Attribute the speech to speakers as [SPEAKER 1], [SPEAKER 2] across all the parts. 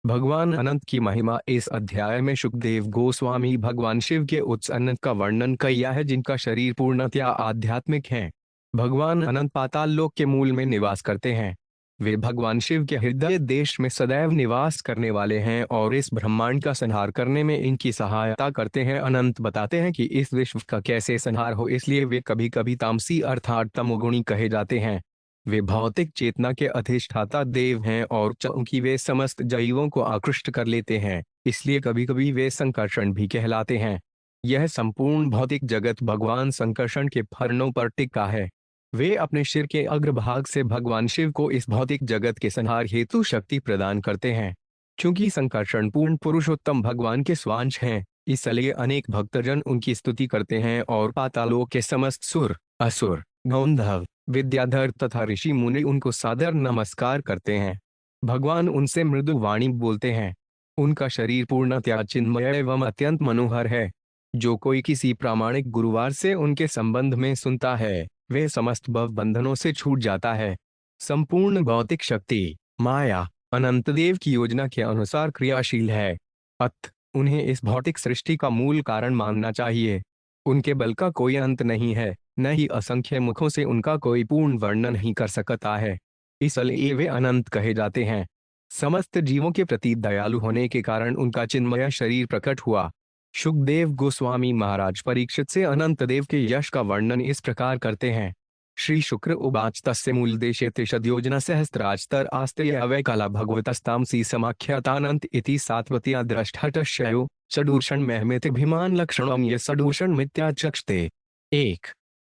[SPEAKER 1] भगवान अनंत की महिमा। इस अध्याय में सुखदेव गोस्वामी भगवान शिव के उस अनंत का वर्णन किया है जिनका शरीर पूर्णतया आध्यात्मिक है। भगवान अनंत पाताल लोक के मूल में निवास करते हैं। वे भगवान शिव के हृदय देश में सदैव निवास करने वाले हैं और इस ब्रह्मांड का संहार करने में इनकी सहायता करते हैं। अनंत बताते हैं कि इस विश्व का कैसे संहार हो, इसलिए वे कभी कभी तामसी अर्थात तमोगुणी कहे जाते हैं। वे भौतिक चेतना के अधिष्ठाता देव हैं और चूंकि वे समस्त जीवों को आकृष्ट कर लेते हैं, इसलिए कभी कभी वे संकर्षण भी कहलाते हैं। यह संपूर्ण भौतिक जगत भगवान संकर्षण के फरणों पर टिका है। वे अपने सिर के अग्रभाग से भगवान शिव को इस भौतिक जगत के संहार हेतु शक्ति प्रदान करते हैं। क्योंकि संकर्षण पूर्ण पुरुषोत्तम भगवान के स्वांश हैं, इसलिए अनेक भक्तजन उनकी स्तुति करते हैं और पातालोक के समस्त सुर, असुर, गंधर्व, विद्याधर तथा ऋषि मुनि उनको सादर नमस्कार करते हैं। भगवान उनसे मृदु वाणी बोलते हैं। उनका शरीर पूर्णतया चिन्मय एवं अत्यंत मनोहर है। जो कोई किसी प्रामाणिक गुरुवार से उनके संबंध में सुनता है, वे समस्त भव बंधनों से छूट जाता है। संपूर्ण भौतिक शक्ति माया अनंत देव की योजना के अनुसार क्रियाशील है। अतः उन्हें इस भौतिक सृष्टि का मूल कारण मानना चाहिए। उनके बल का कोई अंत नहीं है, न ही असंख्य मुखों से उनका कोई पूर्ण वर्णन नहीं कर सकता है, इसलिए वे अनंत कहे जाते हैं। समस्त जीवों के प्रति दयालु होने के कारण उनका चिन्मय शरीर प्रकट हुआ। सुखदेव गोस्वामी महाराज परीक्षित से अनंत देव के यश का वर्णन इस प्रकार करते हैं। श्री शुक्र उवाच तस्य मूलदेशे तिषद्योजना सहस्त्रास्तर आस्ते अवय कला भगवतस्तामसी समाख्यातानंत इति सात्वत्या दृष्टहटश्ययो चडूषण महमितिभिमान लक्षणम ये सडूषण मित्याचक्षते। एक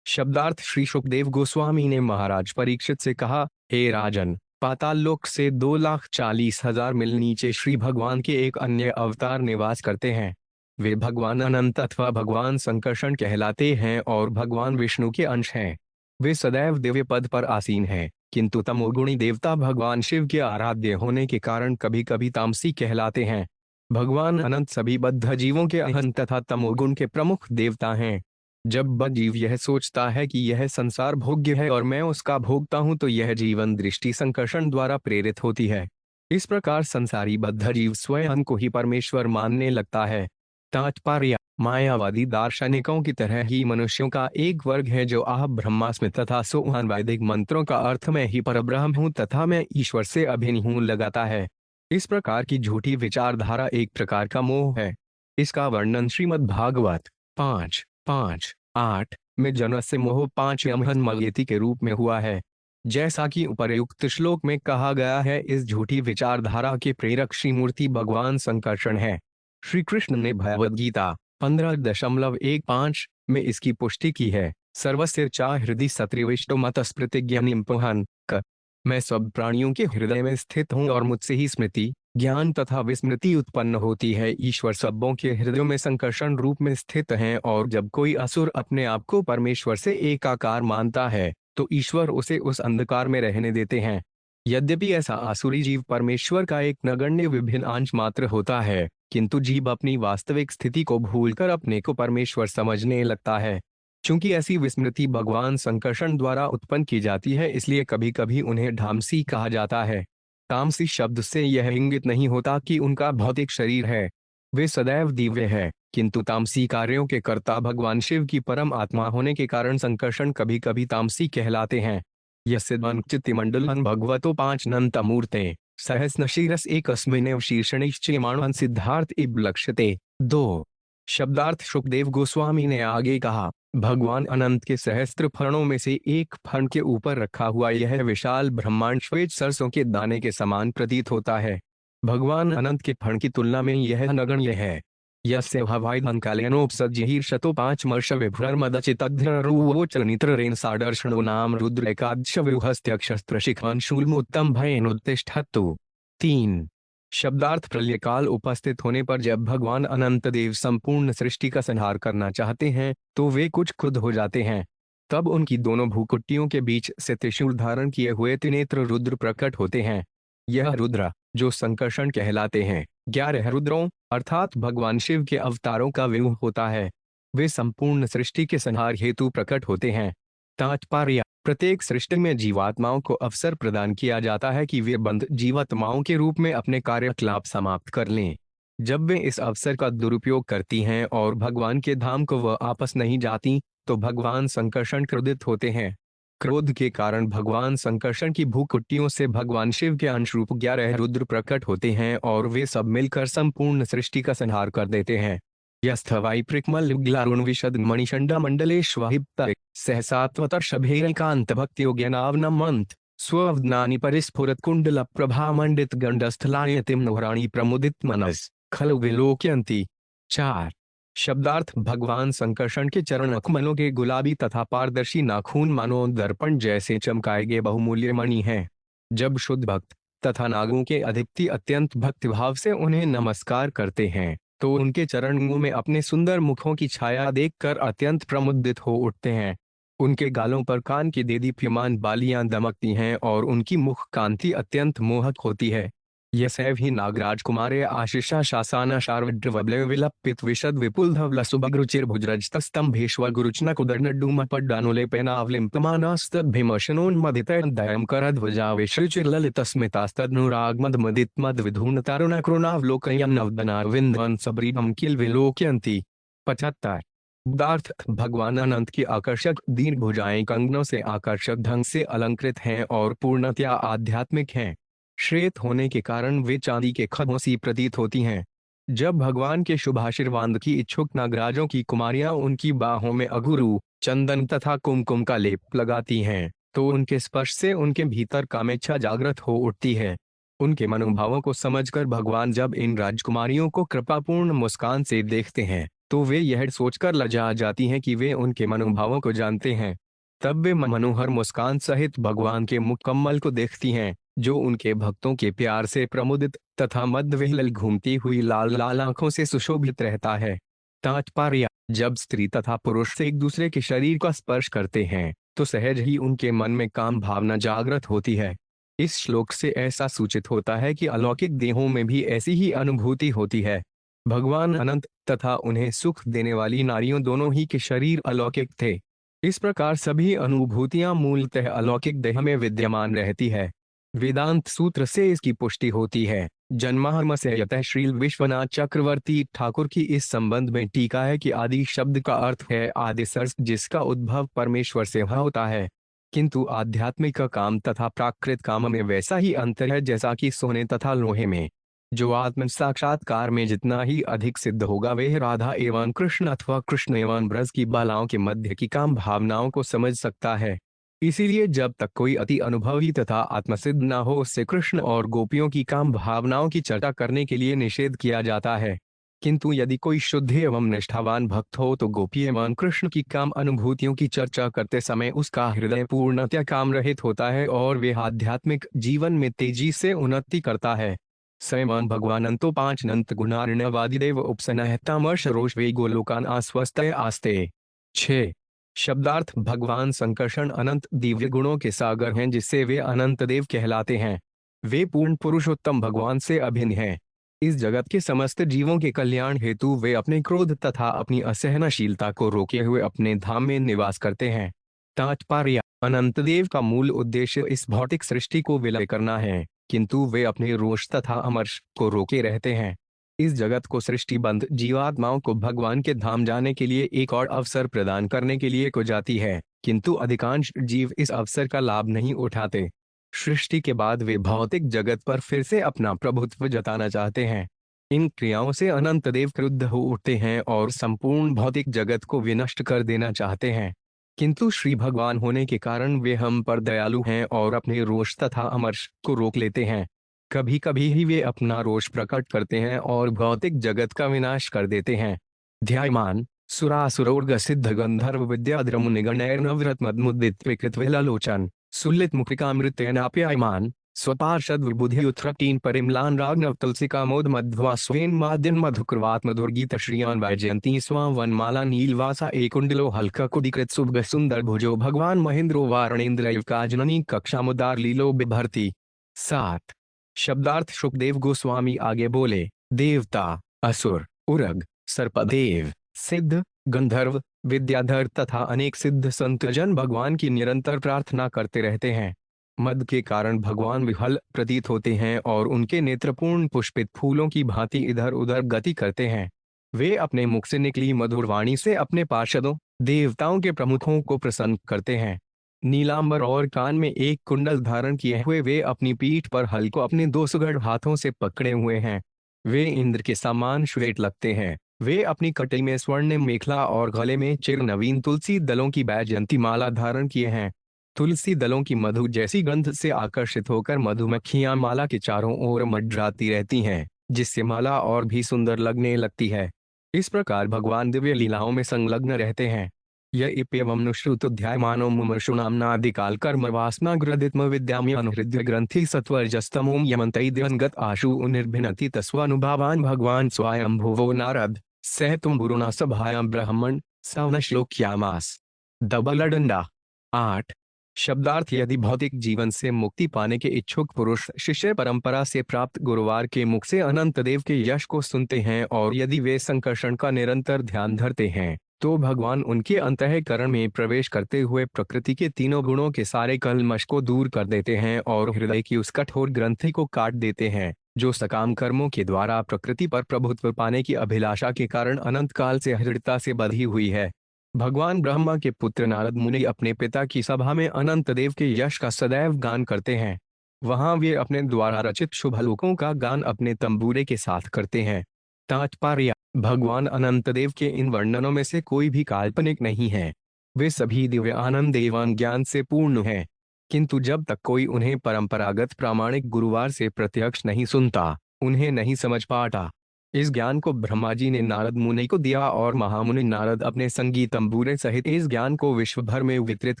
[SPEAKER 1] शब्दार्थ श्री सुखदेव गोस्वामी ने महाराज परीक्षित से कहा, हे राजन, पाताल लोक से 2,40,000 मील नीचे श्री भगवान के एक अन्य अवतार निवास करते हैं। वे भगवान अनंत अथवा भगवान संकर्षण कहलाते हैं और भगवान विष्णु के अंश हैं। वे सदैव दिव्य पद पर आसीन हैं, किंतु तमोगुणी देवता भगवान शिव के आराध्य होने के कारण कभी कभी तामसी कहलाते हैं। भगवान अनंत सभी बद्ध जीवों के अहं तथा तमोगुण के प्रमुख देवता हैं। जब बद्ध जीव यह सोचता है कि यह संसार भोग्य है और मैं उसका भोगता हूं, तो यह जीवन दृष्टि संकर्षण द्वारा प्रेरित होती है। इस प्रकार संसारी बद्ध जीव स्वयं को ही परमेश्वर मानने लगता है। तात्पर्य, मायावादी दार्शनिकों की तरह ही मनुष्यों का एक वर्ग है जो आह ब्रह्मास्मि तथा सोहन वैदिक मंत्रों का अर्थ मैं ही परब्रह्म हूँ तथा मैं ईश्वर से अभिन्न हूँ लगाता है। इस प्रकार की झूठी विचारधारा एक प्रकार का मोह है। इसका वर्णन श्रीमद् भागवत 5.5.8 में जन्म से मोह 5 मलयति के रूप में हुआ है। जैसा कि उपर्युक्त श्लोक में कहा गया है, इस झूठी विचारधारा के प्रेरक श्रीमूर्ति भगवान संकर्षण है। श्री कृष्ण ने भगवद गीता 15.15 में इसकी पुष्टि की है। सर्वस्यर्चा हृदय सत्रिविष्टो मतस्मृतिज्ञानिम पुहन क। मैं सब प्राणियों के हृदय में स्थित हूँ और मुझसे ही स्मृति, ज्ञान तथा विस्मृति उत्पन्न होती है। ईश्वर सबों के हृदयों में संकर्षण रूप में स्थित हैं और जब कोई असुर अपने आप को परमेश्वर से एकाकार मानता है, तो ईश्वर उसे उस अंधकार में रहने देते हैं। यद्यपि ऐसा आसुरी जीव परमेश्वर का एक नगण्य विभिन्न अंश मात्र होता है, किंतु जीव अपनी वास्तविक स्थिति को भूलकर अपने को परमेश्वर समझने लगता है। चूंकि ऐसी विस्मृति भगवान संकर्षण द्वारा उत्पन्न की जाती है, इसलिए कभी कभी उन्हें ढामसी कहा जाता है। तामसी शब्द से यह इंगित नहीं होता कि उनका भौतिक शरीर है। वे सदैव दिव्य है, किंतु तामसी कार्यों के कर्ता भगवान शिव की परम आत्मा होने के कारण संकर्षण कभी कभी तामसी कहलाते हैं। यस्यद्वंचितिमंडलं भगवतो 5 नंतमूर्ते सहस्न शीरस एकस्मिनेव शीर्षणिश्चयमाणं सिद्धार्थ इव लक्ष्यते। 2 शब्दार्थ सुखदेव गोस्वामी ने आगे कहा, भगवान अनंत के सहस्त्र फणों में से एक फण के ऊपर रखा हुआ यह विशाल ब्रह्मांड श्वेत सरसों के दाने के समान प्रतीत होता है। भगवान अनंत के फण की तुलना में यह नगण्य है। यस्य भवाइधंकालेनोपसज्यहीर्षतो 5 वर्ष विभ्रमदचितघ्नरुवोचलनित्ररेण सादर्शनो नाम रुद्रेकादशव्यूहस्त्यक्षस्त्रशिखवान् शूलमुत्तम भयेनोत्तिष्ठतु। 3 शब्दार्थ प्रलयकाल उपस्थित होने पर जब भगवान अनंत देव संपूर्ण सृष्टि का संहार करना चाहते हैं, तो वे कुछ क्रुद्ध हो जाते हैं। तब उनकी दोनों भूकुटियों के बीच से त्रिशूल धारण किए हुए त्रिनेत्र रुद्र प्रकट होते हैं। यह रुद्र, जो संकर्षण कहलाते हैं, 11 रुद्रों अर्थात भगवान शिव के अवतारों का व्यूह होता है। वे संपूर्ण सृष्टि के संहार हेतु प्रकट होते हैं। तात्पर्य, प्रत्येक सृष्टि में जीवात्माओं को अवसर प्रदान किया जाता है कि वे बंध जीवात्माओं के रूप में अपने कार्यकलाप समाप्त कर लें। जब वे इस अवसर का दुरुपयोग करती हैं और भगवान के धाम को वह आपस नहीं जाती, तो भगवान संकर्षण क्रोधित होते हैं। क्रोध के कारण भगवान संकर्षण की भूकुटियों से भगवान शिव के अंश रूप 11 रुद्र प्रकट होते हैं और वे सब मिलकर संपूर्ण सृष्टि का संहार कर देते हैं। यस्थवाई प्रिकमल ग्लारुण विशद मणिषंडा मंडलेश्वहिप्त सहसात्वतर्षभेरकांत भक्ति योग्यनावनमंत स्वज्ञानी परिस्फुरत कुंडल प्रभा मंडित गंडस्थलायतिम नोहराणी प्रमुदित मनस खलु विलोक्यंती। 4 शब्दार्थ भगवान संकर्षण के चरण अकमलों के गुलाबी तथा पारदर्शी नाखून मानो दर्पण जैसे चमकाए गए बहुमूल्य मणि हैं। जब शुद्ध भक्त तथा नागों के अधिपति अत्यंत भक्तिभाव से उन्हें नमस्कार करते हैं, तो उनके चरणों में अपने सुंदर मुखों की छाया देखकर अत्यंत प्रमुदित हो उठते हैं। उनके गालों पर कान की देदीप्यमान बालियां दमकती हैं और उनकी मुख कांति अत्यंत मोहक होती है। यह ही नागराज कुमारे आशीषा शासाना शार्वड्रवब्लय विलपित विशद विपुल धवल सुभगरुचिर भुजरजतस्तंभेश्वर गुरुचना कुदर्नडूम पड्डानुले पेनावलिम्पमानास्तद्भिमशनोन्मदित दयम करध्वजा विश्रुचिर ललितस्मितास्तदनुरागमद मदित मद विधून तारुण कृणावलोकयन नवदनारविंदन सबरीभम किल विलोक्यंती। 75 पदार्थ भगवान अनंत की आकर्षक दीर्घ भुजाएं कंगनों से आकर्षक ढंग से अलंकृत हैं और पूर्णतया आध्यात्मिक हैं। श्वेत होने के कारण वे चांदी के खम्भों सी प्रतीत होती हैं। जब भगवान के शुभाशीर्वाद की इच्छुक नागराजों की कुमारियां उनकी बाहों में अघुरु चंदन तथा कुमकुम का लेप लगाती हैं, तो उनके स्पर्श से उनके भीतर कामेच्छा जागृत हो उठती है। उनके मनोभावों को समझकर भगवान जब इन राजकुमारियों को कृपापूर्ण मुस्कान से देखते हैं, तो वे यह सोचकर लजा जाती हैं कि वे उनके मनोभावों को जानते हैं। तब वे मनोहर मुस्कान सहित भगवान के मुख कमल को देखती हैं, जो उनके भक्तों के प्यार से प्रमुदित तथा मदविह्वल घूमती हुई लाल लाल आंखों से सुशोभित रहता है। तात्पर्य: जब स्त्री तथा पुरुष से एक दूसरे के शरीर का स्पर्श करते हैं, तो सहज ही उनके मन में काम भावना जागृत होती है। इस श्लोक से ऐसा सूचित होता है कि अलौकिक देहों में भी ऐसी ही अनुभूति होती है। भगवान अनंत तथा उन्हें सुख देने वाली नारियों दोनों ही के शरीर अलौकिक थे। इस प्रकार सभी अनुभूतियां मूलतः अलौकिक देह में विद्यमान रहती है। वेदांत सूत्र से इसकी पुष्टि होती है। जन्माहर्म से यतः श्री विश्वनाथ चक्रवर्ती ठाकुर की इस संबंध में टीका है कि आदि शब्द का अर्थ है आदि सर्स, जिसका उद्भव परमेश्वर से होता है। किंतु आध्यात्मिक काम तथा प्राकृत काम में वैसा ही अंतर है जैसा कि सोने तथा लोहे में। जो आत्म साक्षात्कार में जितना ही अधिक सिद्ध होगा, वह राधा एवं कृष्ण अथवा कृष्ण एवं ब्रज की बालाओं के मध्य की काम भावनाओं को समझ सकता है। इसीलिए जब तक कोई अति अनुभवी तथा आत्मसिद्ध न हो, उससे कृष्ण और गोपियों की काम भावनाओं की चर्चा करने के लिए निषेध किया जाता है। किंतु यदि कोई शुद्ध एवं निष्ठावान भक्त हो, तो गोपी एवं कृष्ण की काम अनुभूतियों की चर्चा करते समय उसका हृदय पूर्णतया काम रहित होता है और वह आध्यात्मिक जीवन में तेजी से उन्नति करता है। स्वयं भगवान अंतो 5 नंत गुणार्णवादिदेव उपसनहतामर्ष रोष वे गोलोकान आस्वस्तय आस्ते। 6 शब्दार्थ भगवान संकर्षण अनंत दिव्य गुणों के सागर हैं, जिससे वे अनंत देव कहलाते हैं। वे पूर्ण पुरुषोत्तम भगवान से अभिन्न हैं। इस जगत के समस्त जीवों के कल्याण हेतु वे अपने क्रोध तथा अपनी असहनशीलता को रोके हुए अपने धाम में निवास करते हैं। तात्पर्य: अनंत देव का मूल उद्देश्य इस भौतिक सृष्टि को विलय करना है, किंतु वे अपने रोष तथा अमर्ष को रोके रहते हैं। इस जगत को सृष्टिबंध जीवात्माओं को भगवान के धाम जाने के लिए एक और अवसर प्रदान करने के लिए को जाती है, किंतु अधिकांश जीव इस अवसर का लाभ नहीं उठाते। सृष्टि के बाद वे भौतिक जगत पर फिर से अपना प्रभुत्व जताना चाहते हैं। इन क्रियाओं से अनंत देव क्रुद्ध हो उठते हैं और संपूर्ण भौतिक जगत को विनष्ट कर देना चाहते हैं। किंतु श्री भगवान होने के कारण वे हम पर दयालु हैं और अपने रोष तथा अमर्ष को रोक लेते हैं। कभी कभी ही वे अपना रोष प्रकट करते हैं और भौतिक जगत का विनाश कर देते हैं। ध्यायमान सुरासुरोर्ग सिद्ध गंधर्व विद्याद्रम निगणैर्नवरत मदमुदित विकृत विललोचन सुलित मुक्तिकामृतेनाप्यायमान स्वपार्षद विबुधियुत्थ्रटीन परिम्लान रागनव तुलसिका मोद मध्वा स्वेन माद्यन मधुकृवात मधुर्गीत श्रियान वैजयंती स्वाम वनमाला नीलवासा एकुंडलो हल्का कुदीकृत सुभग सुंदर भुजो भगवान महेंद्रो वारणेन्द्र काजननी कक्षामुदार लीलो बिभर्ती। 7 शब्दार्थ सुखदेव गोस्वामी आगे बोले, देवता, असुर, उरग, सर्पदेव, सिद्ध, गंधर्व, विद्याधर तथा अनेक सिद्ध संतजन भगवान की निरंतर प्रार्थना करते रहते हैं। मद के कारण भगवान विह्वल प्रतीत होते हैं और उनके नेत्रपूर्ण पुष्पित फूलों की भांति इधर उधर गति करते हैं। वे अपने मुख से निकली मधुर वाणी से अपने पार्षदों देवताओं के प्रमुखों को प्रसन्न करते हैं। नीलांबर और कान में एक कुंडल धारण किए हुए वे अपनी पीठ पर हल को अपने दो सुगढ़ हाथों से पकड़े हुए हैं। वे इंद्र के समान श्वेत लगते हैं। वे अपनी कटी में स्वर्णिम मेखला और गले में चिर नवीन तुलसी दलों की बैजयंती माला धारण किए हैं। तुलसी दलों की मधु जैसी गंध से आकर्षित होकर मधुमक्खियां माला के चारों ओर मंडराती रहती हैं, जिससे माला और भी सुंदर लगने लगती है। इस प्रकार भगवान दिव्य लीलाओं में संलग्न रहते हैं। यह एवं श्रुतोध्यायमानो मुमुर्षुनाम्नादिकाल कर्म वासना ग्रदित्म विद्याम्य अनुहृद्य ग्रंथि सत्वरजस्तमोम यमंतै दिवंगत आशु निर्भिनति तस्वानुभावान भगवान स्वयंभुवो नारद सह तुम बुरुना सभायां ब्राह्मण सवन श्लोक्यामास। डबलडंडा 8। शब्दार्थ यदि भौतिक जीवन से मुक्ति पाने के इच्छुक पुरुष शिष्य परंपरा से प्राप्त गुरुवार के मुख से अनंत देव के यश को सुनते हैं और यदि वे संकर्षण का निरंतर ध्यान धरते हैं तो भगवान उनके अंतःकरण में प्रवेश करते हुए प्रकृति के तीनों गुणों के सारे कल्मश को दूर कर देते हैं और हृदय की उस कठोर ग्रंथि को काट देते हैं जो सकाम कर्मों के द्वारा प्रकृति पर प्रभुत्व पाने की अभिलाषा के कारण अनंत काल से हृदयता से बंधी हुई है। भगवान ब्रह्मा के पुत्र नारद मुनि अपने पिता की सभा में अनंत देव के यश का सदैव गान करते हैं। वहां वे अपने द्वारा रचित शुभलोकों का गान अपने तंबूरे के साथ करते हैं। तात्पर्य: भगवान अनंत देव के इन वर्णनों में से कोई भी काल्पनिक नहीं है। वे सभी दिव्य आनंद एवं ज्ञान से पूर्ण हैं, किंतु जब तक कोई उन्हें परंपरागत प्रामाणिक गुरुवार से प्रत्यक्ष नहीं सुनता, उन्हें नहीं समझ पाता। इस ज्ञान को ब्रह्मा जी ने नारद मुनि को दिया और महामुनि नारद अपने संगी तंबूरे सहित इस ज्ञान को विश्व भर में वितरित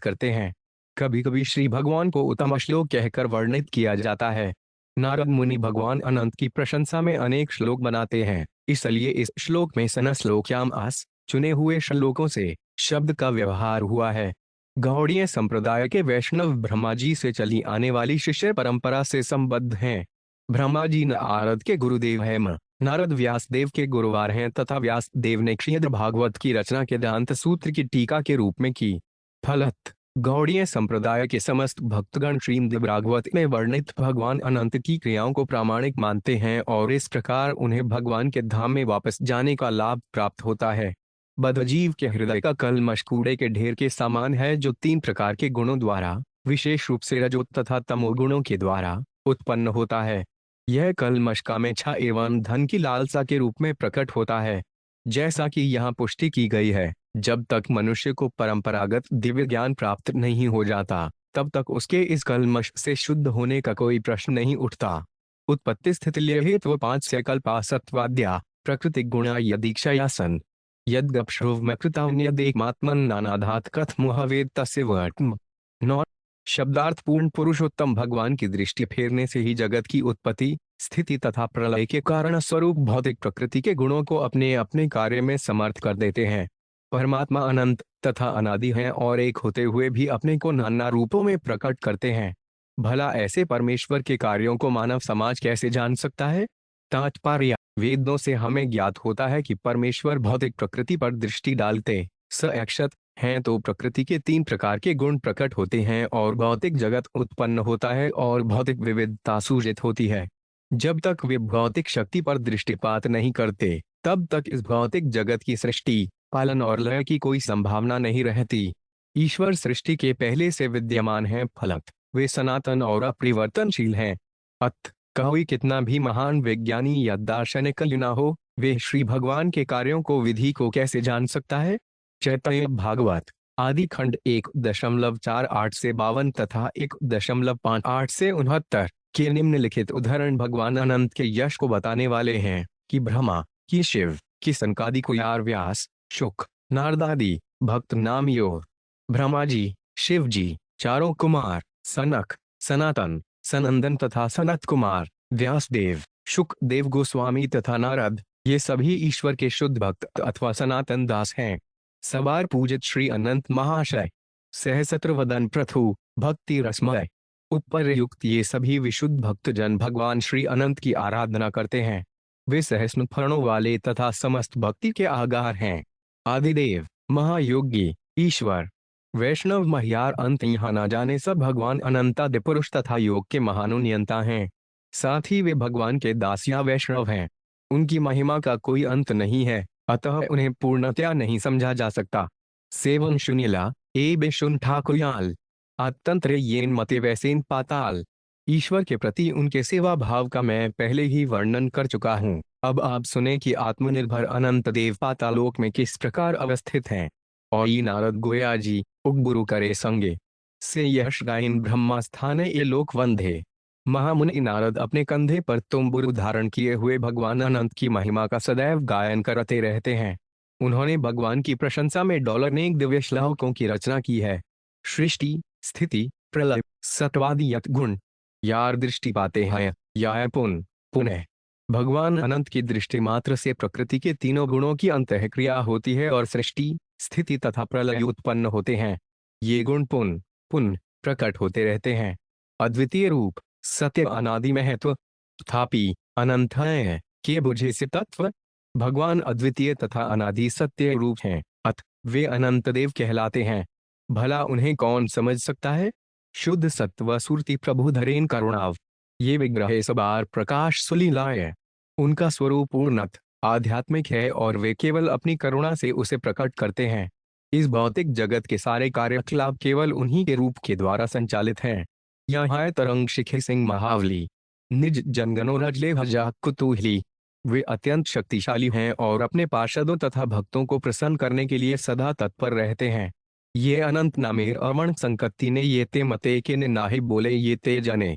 [SPEAKER 1] करते हैं। कभी कभी श्री भगवान को उत्तम श्लोक कहकर वर्णित किया जाता है। नारद मुनि भगवान अनंत की प्रशंसा में अनेक श्लोक बनाते हैं, इसलिए इस श्लोक में सन श्लोक्याम आस चुने हुए श्लोकों से शब्द का व्यवहार हुआ है। गौड़ीय संप्रदाय के वैष्णव ब्रह्मा जी से चली आने वाली शिष्य परंपरा से संबद्ध हैं। ब्रह्मा जी नारद के गुरुदेव हैं, नारद व्यास देव के गुरुवार हैं तथा व्यास देव ने श्रीमद् भागवत की रचना के दांत सूत्र की टीका के रूप में की। फलत गौड़ीय संप्रदाय के समस्त भक्तगण श्रीमद् भागवत में वर्णित भगवान अनंत की क्रियाओं को प्रामाणिक मानते हैं और इस प्रकार उन्हें भगवान के धाम में वापस जाने का लाभ प्राप्त होता है। बद्धजीव के हृदय का कल्मश कूड़े के ढेर के समान है जो 3 प्रकार के गुणों द्वारा, विशेष रूप से रजो तथा तमो गुणों के द्वारा उत्पन्न होता है। यह कल्मश कामेच्छा एवं धन की लालसा के रूप में प्रकट होता है। जैसा कि यहाँ पुष्टि की गई है, जब तक मनुष्य को परंपरागत दिव्य ज्ञान प्राप्त नहीं हो जाता, तब तक उसके इस कल्मश से शुद्ध होने का कोई प्रश्न नहीं उठता। उत्पत्ति स्थिति लय हेतु 5 से कल्पा सत्वाद्या प्रकृति गुणा यदीक्षया सन यद्गप्श्रुवमकृतान्यदेकमात्मन नानाधात कथमुहवेद तस्य वर्त्म। 9। शब्दार्थ पूर्ण पुरुषोत्तम भगवान की दृष्टि फेरने से ही जगत की उत्पत्ति, स्थिति तथा प्रलय के कारण स्वरूप भौतिक प्रकृति के गुणों को अपने अपने कार्य में समर्थ कर देते हैं। परमात्मा अनंत तथा अनादि हैं और एक होते हुए भी अपने को नाना रूपों में प्रकट करते हैं। भला ऐसे परमेश्वर के कार्यों को मानव समाज कैसे जान सकता है? तात्पर्य: वेदों से हमें ज्ञात होता है कि परमेश्वर भौतिक प्रकृति पर दृष्टि डालते सक्षत हैं तो प्रकृति के 3 प्रकार के गुण प्रकट होते हैं और भौतिक जगत उत्पन्न होता है और भौतिक विविधता सूजित होती है। जब तक वे भौतिक शक्ति पर दृष्टिपात नहीं करते, तब तक इस भौतिक जगत की सृष्टि, पालन और लय की कोई संभावना नहीं रहती। ईश्वर सृष्टि के पहले से विद्यमान है, फलत वे सनातन और अपरिवर्तनशील हैं। अत कोई कितना भी महान वैज्ञानिक या दार्शनिक क्यों न हो, वे श्री भगवान के कार्यों को विधि को कैसे जान सकता है? चैतन्य भागवत आदि खंड 1.48 से 52 तथा 1.58 से 69 के निम्नलिखित उदाहरण भगवान अनंत के यश को बताने वाले हैं कि ब्रह्मा, कि शिव, कि सनकादि कुमार व्यास, शुक, नारद आदि भक्त नाम योग, ब्रह्मा जी, शिव जी, चारों कुमार, सनक, सनातन, सनंदन तथा सनत कुमार, व्यासदेव, शुक देव गोस्वामी तथा नारद, ये सभी ईश्वर के शुद्ध भक्त अथवा सनातन दास हैं। सवार पूजित श्री अनंत महाशय, सहस्त्रवदन प्रथु, भक्ति रसमय, उपरयुक्त ये सभी विशुद्ध भक्त जन भगवान श्री अनंत की आराधना करते हैं। वे सहस्त्र फणों वाले तथा समस्त भक्ति के आगार हैं। आदिदेव महायोगी ईश्वर वैष्णव महियार अंत यहाँ न जाने सब भगवान अनंतादि पुरुष तथा योग के महानुनियंता हैं। साथ ही वे भगवान के दास या वैष्णव हैं। उनकी महिमा का कोई अंत नहीं है, अतः उन्हें पूर्णतया नहीं समझा जा सकता। सेवन शून्यला ए बेशुन ठाकुरयाल आतंत्र येन मते वैसेन पाताल। ईश्वर के प्रति उनके सेवा भाव का मैं पहले ही वर्णन कर चुका हूँ। अब आप सुने कि आत्मनिर्भर अनंत देव पातालोक में किस प्रकार अवस्थित हैं। और ये नारद गोया जी उपगुरु करे संगे से यश गायन ब्रह्मास्थान ये लोक वंदे। महामुनि नारद अपने कंधे पर तुम्बुरु धारण किए हुए भगवान अनंत की महिमा का सदैव गायन करते रहते हैं। उन्होंने भगवान की प्रशंसा में $नेक दिव्य श्लोकों की रचना की है। सृष्टि स्थिति प्रलय सत्वादि यत गुण यार दृष्टि पाते हैं या पुनः भगवान अनंत की दृष्टि मात्र से प्रकृति के तीनों गुणों की अंतःक्रिया होती है और सृष्टि स्थिति तथा प्रलय उत्पन्न होते हैं। ये गुण पुनः प्रकट होते रहते हैं। अद्वितीय रूप सत्य अनादि महत्व तथापि अनंत है के बुझे से तत्व। भगवान अद्वितीय तथा अनादि सत्य रूप हैं, अत वे अनंत देव कहलाते हैं। भला उन्हें कौन समझ सकता है। शुद्ध सत्व सुरति प्रभु धरेन करुणाव ये विग्रह सबार प्रकाश सुलीलाय। उनका स्वरूप पूर्णत आध्यात्मिक है और वे केवल अपनी करुणा से उसे प्रकट करते हैं। इस भौतिक जगत के सारे कार्यकलाप केवल उन्हीं के रूप के द्वारा संचालित हैं। यहाँ तरंग शिखे सिंह महावली निज जनगणो रजले भजा कुतूहली। वे अत्यंत शक्तिशाली हैं और अपने पार्षदों तथा भक्तों को प्रसन्न करने के लिए सदा तत्पर रहते हैं। ये अनंत नामेर अवण संकत्ति ने ये ते मते के ने नाहि बोले ये ते जने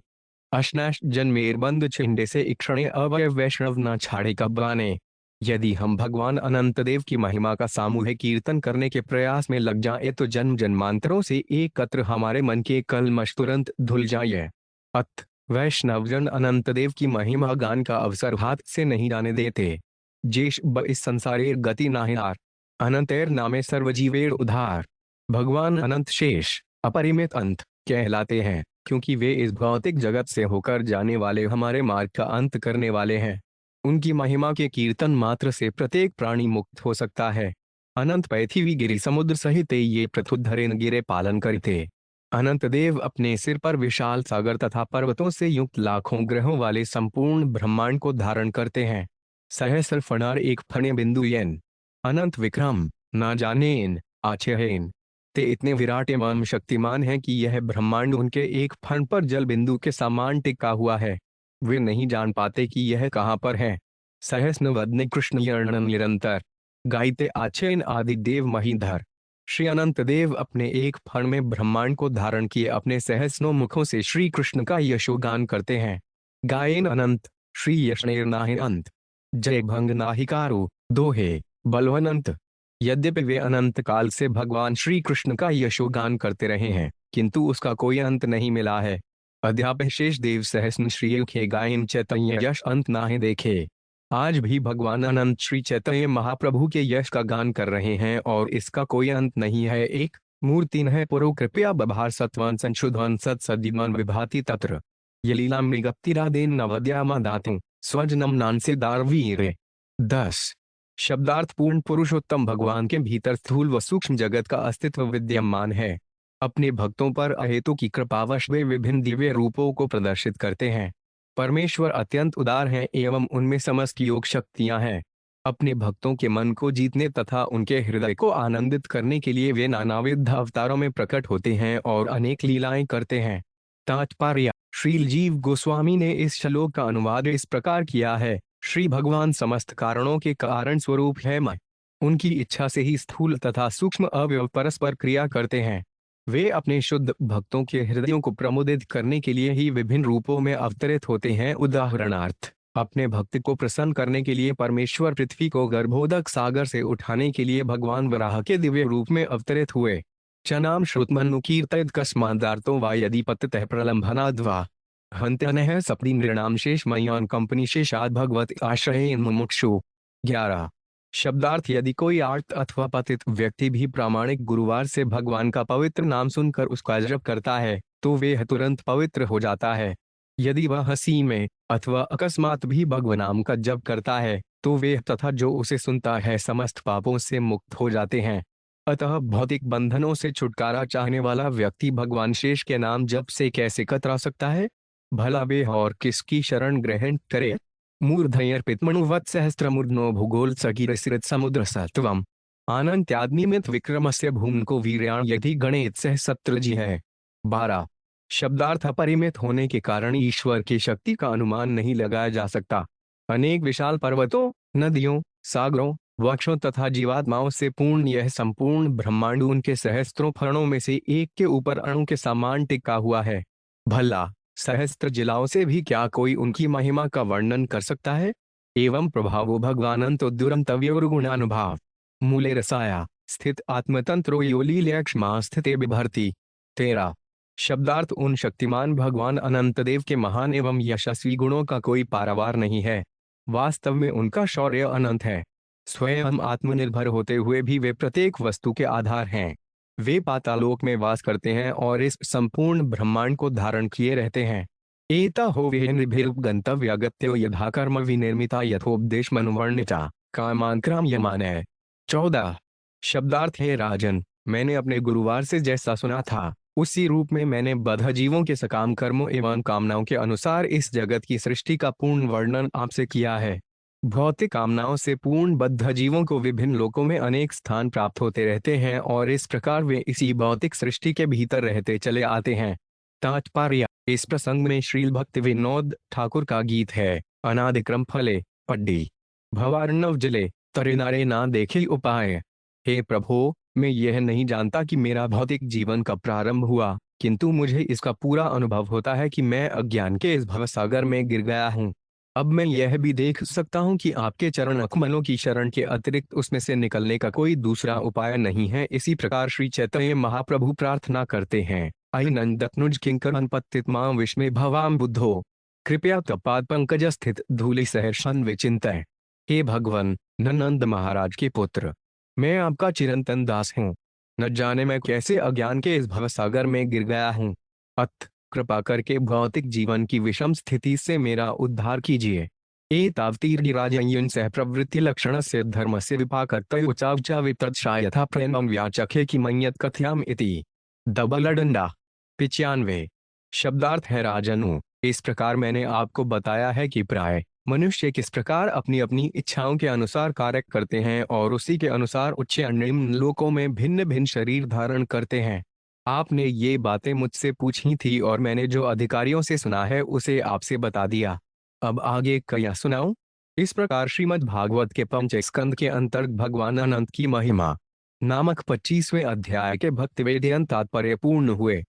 [SPEAKER 1] अशनाश जन्मेर बंद छिंडे से इक्षणे अवय वैष्णव न छाड़े कब बाने। यदि हम भगवान अनंत देव की महिमा का सामूहिक कीर्तन करने के प्रयास में लग जाए तो जन्म जन्मांतरों से एकत्र हमारे मन के कलमश तुरंत धुल जाए। अत वैष्णव जन अनंत देव की महिमा गान का अवसर हाथ से नहीं जाने देते। जेश ब इस संसारेर गति नाहिनार अनंतेर नामे सर्वजीवेर उधार। भगवान अनंत शेष अपरिमित अंत कहलाते हैं क्योंकि वे इस भौतिक जगत से होकर जाने वाले हमारे मार्ग का अंत करने वाले हैं। उनकी महिमा के कीर्तन मात्र से प्रत्येक प्राणी मुक्त हो सकता है। अनंत पृथ्वी गिरि समुद्र सहित ये पृथुधरेन गिरे पालन करते। अनंत देव अपने सिर पर विशाल सागर तथा पर्वतों से युक्त लाखों ग्रहों वाले संपूर्ण ब्रह्मांड को धारण करते हैं। सहस्र फणार एक फणे बिंदु येन अनंत विक्रम न जानेन आछेन ते इतने विराट एवं शक्तिमान हैं कि यह ब्रह्मांड उनके एक फण पर जल बिंदु के समान टिका हुआ है। वे नहीं जान पाते कि यह कहाँ पर है। सहस्न वदने कृष्ण यर्णन निरंतर गाइते आचैन आदि देव महीधर। श्री अनंत देव अपने एक फण में ब्रह्मांड को धारण किए अपने सहस्नों मुखों से श्री कृष्ण का यशोगान करते हैं। गायन अनंत श्री यशनेर नाहि अंत जय भंग नाहिकारो दोहे बलवनंत। यद्यपि वे अनंत काल से भगवान श्री कृष्ण का यशोगान करते रहे हैं किंतु उसका कोई अंत नहीं मिला है। अध्यापक शेष देव सहस्न श्री खे गायन चैतन्य यश अंत नाहे देखे। आज भी भगवान अनंत श्री चैतन्य महाप्रभु के यश का गान कर रहे हैं और इसका कोई अंत नहीं है। एक मूर्ति है पुरो कृपया बभार सत्वन संशुद्धवन सत सदीमन विभाति तत्र ये लीला मृगप्तिरादेन नवद्यामा दातु स्वजनम नानसे दारवीरे। 10 शब्दार्थ पूर्ण पुरुषोत्तम भगवान के भीतर स्थूल व सूक्ष्म जगत का अस्तित्व विद्यमान है। अपने भक्तों पर अहेतु की कृपावश वे विभिन्न दिव्य रूपों को प्रदर्शित करते हैं। परमेश्वर अत्यंत उदार हैं एवं उनमें समस्त योग शक्तियां हैं। अपने भक्तों के मन को जीतने तथा उनके हृदय को आनंदित करने के लिए वे नानाविध अवतारों में प्रकट होते हैं और अनेक लीलाएं करते हैं। तात्पर्य श्रील जीव गोस्वामी ने इस श्लोक का अनुवाद इस प्रकार किया है। श्री भगवान समस्त कारणों के कारण स्वरूप है मैं। उनकी इच्छा से ही स्थूल तथा सूक्ष्म अवयव परस्पर क्रिया करते हैं। वे अपने शुद्ध भक्तों के हृदयों को प्रमुदित करने के लिए ही विभिन्न रूपों में अवतरित होते हैं। उदाहरणार्थ अपने भक्त को प्रसन्न करने के लिए परमेश्वर पृथ्वी को गर्भोदक सागर से उठाने के लिए भगवान वराह के दिव्य रूप में अवतरित हुए। चनाम श्रुतमनु कीर्तयद कस्मादार्तो वा यदि पततः प्रलंभनाद्वा हन्त्यनः सप्ति नृणाम शेष मयान कंपनी शेषाद भगवत आश्रय मुमुक्षु। 11 शब्दार्थ यदि कोई आर्त अथवा पतित व्यक्ति भी प्रामाणिक गुरुवार से भगवान का पवित्र नाम सुनकर उसका जप करता है तो वह तुरंत पवित्र हो जाता है। यदि वह हंसी में अथवा अकस्मात भी भगवान नाम का जप करता है तो वह तथा जो उसे सुनता है समस्त पापों से मुक्त हो जाते हैं। अतः भौतिक बंधनों से छुटकारा चाहने वाला व्यक्ति भगवान शेष के नाम जप से कैसे कतरा सकता है? भला वे और किसकी शरण ग्रहण करे? मूर्धन्यर्पितमनुवत् सहस्त्रमूर्धनो भूगोल सकीरसिरत समुद्र सत्वम आनंत्याग्निमित विक्रमस्य भूमको वीर्याण यदि गणेत सह सत्रजी है। 12 शब्दार्थ अपरिमित होने के कारण ईश्वर की शक्ति का अनुमान नहीं लगाया जा सकता। अनेक विशाल पर्वतों, नदियों, सागरों, वृक्षों तथा जीवात्माओं से पूर्ण यह संपूर्ण ब्रह्मांड उनके सहस्त्रों फरणों में से एक के ऊपर अणु के समान टिका हुआ है। भला सहस्त्र जिलाओं से भी क्या कोई उनकी महिमा का वर्णन कर सकता है? एवं प्रभावो भगवानंतो दुरंतव्योर्गुणानुभाव मूले रसाया स्थित आत्मतंत्रो योलीलक्ष्मा स्थिते बिभर्ति। 13 शब्दार्थ उन शक्तिमान भगवान अनंत देव के महान एवं यशस्वी गुणों का कोई पारावार नहीं है। वास्तव में उनका शौर्य अनंत है। स्वयं आत्मनिर्भर होते हुए भी वे प्रत्येक वस्तु के आधार हैं। वे पातालोक में वास करते हैं और इस संपूर्ण ब्रह्मांड को धारण किए रहते हैं। एता हो वे गंतव्यागत्यो यथा कर्म विनिर्मिता यथोपदेश मनुवर्णिता कामांक्राम यमानय। 14 शब्दार्थ है राजन, मैंने अपने गुरुवार से जैसा सुना था उसी रूप में मैंने बद्ध जीवों के सकाम कर्मों एवं कामनाओं के अनुसार इस जगत की सृष्टि का पूर्ण वर्णन आपसे किया है। भौतिक कामनाओं से पूर्ण बद्ध जीवों को विभिन्न लोकों में अनेक स्थान प्राप्त होते रहते हैं और इस प्रकार वे इसी भौतिक सृष्टि के भीतर रहते चले आते हैं। तात्पर्य इस प्रसंग में श्रील भक्ति विनोद ठाकुर का गीत है, अनादिक्रम फले पड्डी भवार्णव जले तरिनारे ना देखे उपाय। हे प्रभो, मैं यह नहीं जानता कि मेरा भौतिक जीवन कब प्रारंभ हुआ, किंतु मुझे इसका पूरा अनुभव होता है कि मैं अज्ञान के इस भवसागर में गिर गया हूँ। अब मैं यह भी देख सकता हूँ कि आपके चरण कमलों की शरण के अतिरिक्त उसमें से निकलने का कोई दूसरा उपाय नहीं है। इसी प्रकार श्री चैतन्य महाप्रभु प्रार्थना करते हैं, आई नंदत्नुज किंकर अनपत्तित मां विस्मय भवाम बुद्धो कृपया तपाद पंकज स्थित धूलि सहर्षण विचिंतय। हे भगवान नंद महाराज के पुत्र, मैं आपका चिरंतन दास हूँ। न जाने मैं कैसे अज्ञान के इस भवसागर में गिर गया हूँ। अत कृपा करके भौतिक जीवन की विषम स्थिति से मेरा उद्धार कीजिए। एतावतीर्गिराजयन् सह प्रवृत्ति लक्षण से धर्म से विपाकर्तयोचावचा वितत्सा यथा प्रेमं व्याचखे कि मय्यत कथयाम इति। डबलडंडा 95 शब्दार्थ है राजनु, इस प्रकार मैंने आपको बताया है कि प्राय मनुष्य किस प्रकार अपनी अपनी इच्छाओं के अनुसार कार्य करते हैं और उसी के अनुसार उच्च और निम्न लोकों में भिन्न भिन्न शरीर धारण करते हैं। आपने ये बातें मुझसे पूछी थी और मैंने जो अधिकारियों से सुना है उसे आपसे बता दिया। अब आगे क्या सुनाऊं? इस प्रकार श्रीमद् भागवत के पंच स्कंद के अंतर्गत भगवान अनंत की महिमा नामक 25वें अध्याय के भक्तिवेदांत तात्पर्य पूर्ण हुए।